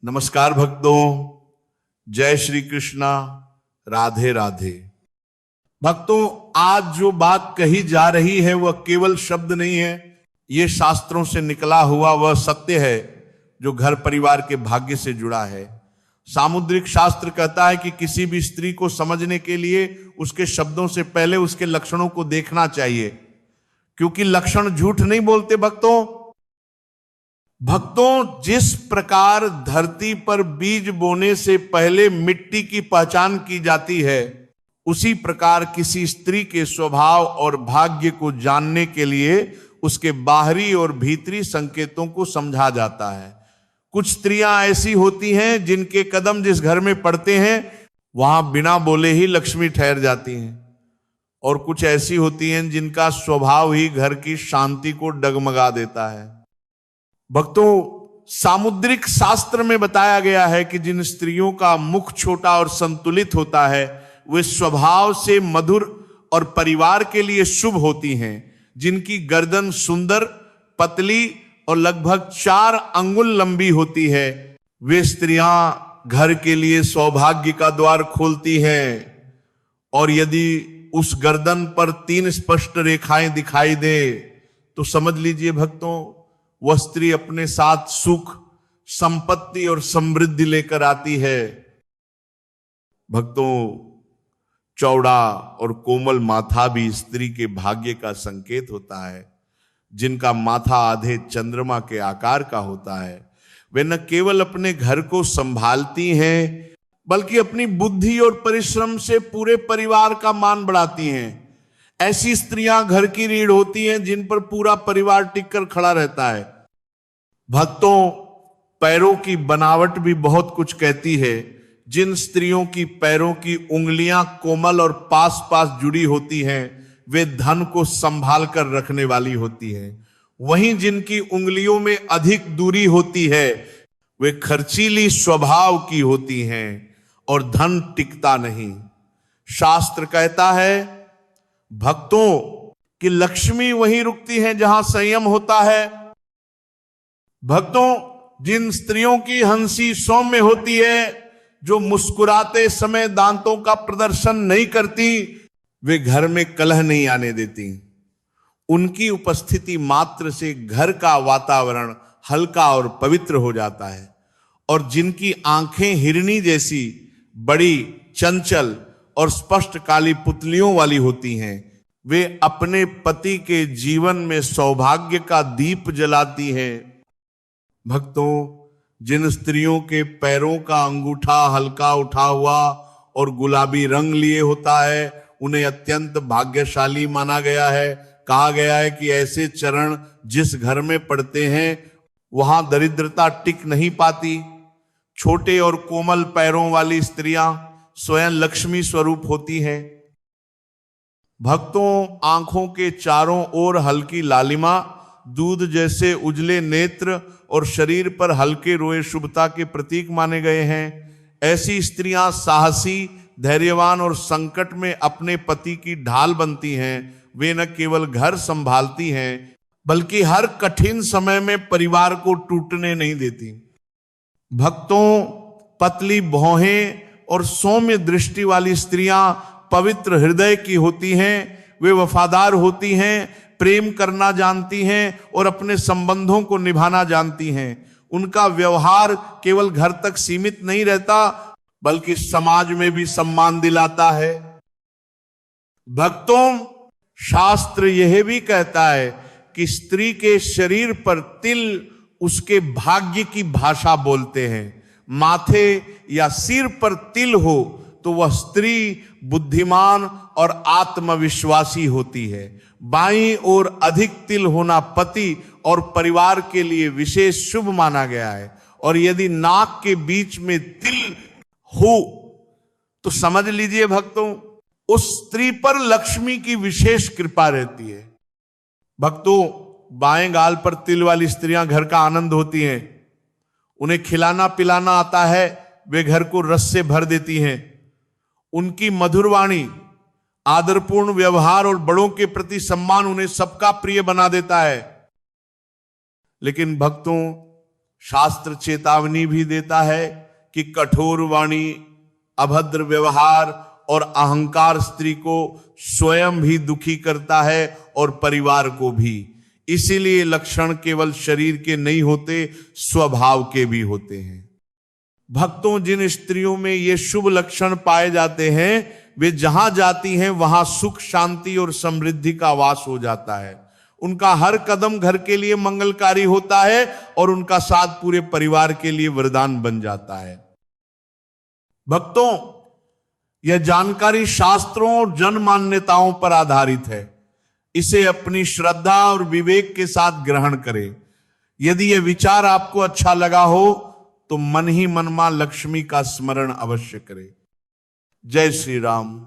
नमस्कार भक्तों, जय श्री कृष्णा, राधे राधे। भक्तों, आज जो बात कही जा रही है वह केवल शब्द नहीं है, ये शास्त्रों से निकला हुआ वह सत्य है जो घर परिवार के भाग्य से जुड़ा है। सामुद्रिक शास्त्र कहता है कि किसी भी स्त्री को समझने के लिए उसके शब्दों से पहले उसके लक्षणों को देखना चाहिए, क्योंकि लक्षण झूठ नहीं बोलते। भक्तों, जिस प्रकार धरती पर बीज बोने से पहले मिट्टी की पहचान की जाती है, उसी प्रकार किसी स्त्री के स्वभाव और भाग्य को जानने के लिए उसके बाहरी और भीतरी संकेतों को समझा जाता है। कुछ स्त्रियां ऐसी होती हैं जिनके कदम जिस घर में पड़ते हैं वहां बिना बोले ही लक्ष्मी ठहर जाती हैं, और कुछ ऐसी होती हैं जिनका स्वभाव ही घर की शांति को डगमगा देता है। भक्तों, सामुद्रिक शास्त्र में बताया गया है कि जिन स्त्रियों का मुख छोटा और संतुलित होता है वे स्वभाव से मधुर और परिवार के लिए शुभ होती हैं। जिनकी गर्दन सुंदर, पतली और लगभग 4 अंगुल लंबी होती है, वे स्त्रियां घर के लिए सौभाग्य का द्वार खोलती हैं। और यदि उस गर्दन पर 3 स्पष्ट रेखाएं दिखाई दे तो समझ लीजिए भक्तों, वह स्त्री अपने साथ सुख, संपत्ति और समृद्धि लेकर आती है। भक्तों, चौड़ा और कोमल माथा भी स्त्री के भाग्य का संकेत होता है। जिनका माथा आधे चंद्रमा के आकार का होता है, वे न केवल अपने घर को संभालती हैं बल्कि अपनी बुद्धि और परिश्रम से पूरे परिवार का मान बढ़ाती हैं। ऐसी स्त्रियां घर की रीढ़ होती हैं जिन पर पूरा परिवार टिककर खड़ा रहता है। भक्तों, पैरों की बनावट भी बहुत कुछ कहती है। जिन स्त्रियों की पैरों की उंगलियां कोमल और पास पास जुड़ी होती हैं वे धन को संभाल कर रखने वाली होती हैं। वहीं जिनकी उंगलियों में अधिक दूरी होती है वे खर्चीली स्वभाव की होती हैं और धन टिकता नहीं। शास्त्र कहता है भक्तों कि लक्ष्मी वहीं रुकती है जहां संयम होता है। भक्तों, जिन स्त्रियों की हंसी सौम्य होती है, जो मुस्कुराते समय दांतों का प्रदर्शन नहीं करती, वे घर में कलह नहीं आने देती। उनकी उपस्थिति मात्र से घर का वातावरण हल्का और पवित्र हो जाता है। और जिनकी आंखें हिरनी जैसी बड़ी, चंचल और स्पष्ट काली पुतलियों वाली होती हैं, वे अपने पति के जीवन में सौभाग्य का दीप जलाती हैं। भक्तों, जिन स्त्रियों के पैरों का अंगूठा हल्का उठा हुआ और गुलाबी रंग लिए होता है, उन्हें अत्यंत भाग्यशाली माना गया है। कहा गया है कि ऐसे चरण जिस घर में पड़ते हैं वहां दरिद्रता टिक नहीं पाती। छोटे और कोमल पैरों वाली स्त्रियां स्वयं लक्ष्मी स्वरूप होती हैं। भक्तों, आंखों के चारों ओर हल्की लालिमा, दूध जैसे उजले नेत्र और शरीर पर हल्के रोए शुभता के प्रतीक माने गए हैं। ऐसी स्त्रियां साहसी, धैर्यवान और संकट में अपने पति की ढाल बनती हैं। वे न केवल घर संभालती हैं बल्कि हर कठिन समय में परिवार को टूटने नहीं देती। भक्तों, पतली भौहें और सौम्य दृष्टि वाली स्त्रियां पवित्र हृदय की होती हैं। वे वफादार होती हैं, प्रेम करना जानती हैं और अपने संबंधों को निभाना जानती हैं। उनका व्यवहार केवल घर तक सीमित नहीं रहता बल्कि समाज में भी सम्मान दिलाता है। भक्तों, शास्त्र यह भी कहता है कि स्त्री के शरीर पर तिल उसके भाग्य की भाषा बोलते हैं। माथे या सिर पर तिल हो तो वह स्त्री बुद्धिमान और आत्मविश्वासी होती है। बाईं ओर अधिक तिल होना पति और परिवार के लिए विशेष शुभ माना गया है। और यदि नाक के बीच में तिल हो तो समझ लीजिए भक्तों, उस स्त्री पर लक्ष्मी की विशेष कृपा रहती है। भक्तों, बाएं गाल पर तिल वाली स्त्रियां घर का आनंद होती हैं। उन्हें खिलाना पिलाना आता है, वे घर को रस से भर देती हैं। उनकी मधुर वाणी, आदरपूर्ण व्यवहार और बड़ों के प्रति सम्मान उन्हें सबका प्रिय बना देता है। लेकिन भक्तों, शास्त्र चेतावनी भी देता है कि कठोर वाणी, अभद्र व्यवहार और अहंकार स्त्री को स्वयं भी दुखी करता है और परिवार को भी। इसीलिए लक्षण केवल शरीर के नहीं होते, स्वभाव के भी होते हैं। भक्तों, जिन स्त्रियों में ये शुभ लक्षण पाए जाते हैं वे जहां जाती हैं वहां सुख, शांति और समृद्धि का वास हो जाता है। उनका हर कदम घर के लिए मंगलकारी होता है और उनका साथ पूरे परिवार के लिए वरदान बन जाता है। भक्तों, यह जानकारी शास्त्रों और जन मान्यताओं पर आधारित है। इसे अपनी श्रद्धा और विवेक के साथ ग्रहण करें। यदि यह विचार आपको अच्छा लगा हो तो मन ही मन मां लक्ष्मी का स्मरण अवश्य करें। जय श्री राम।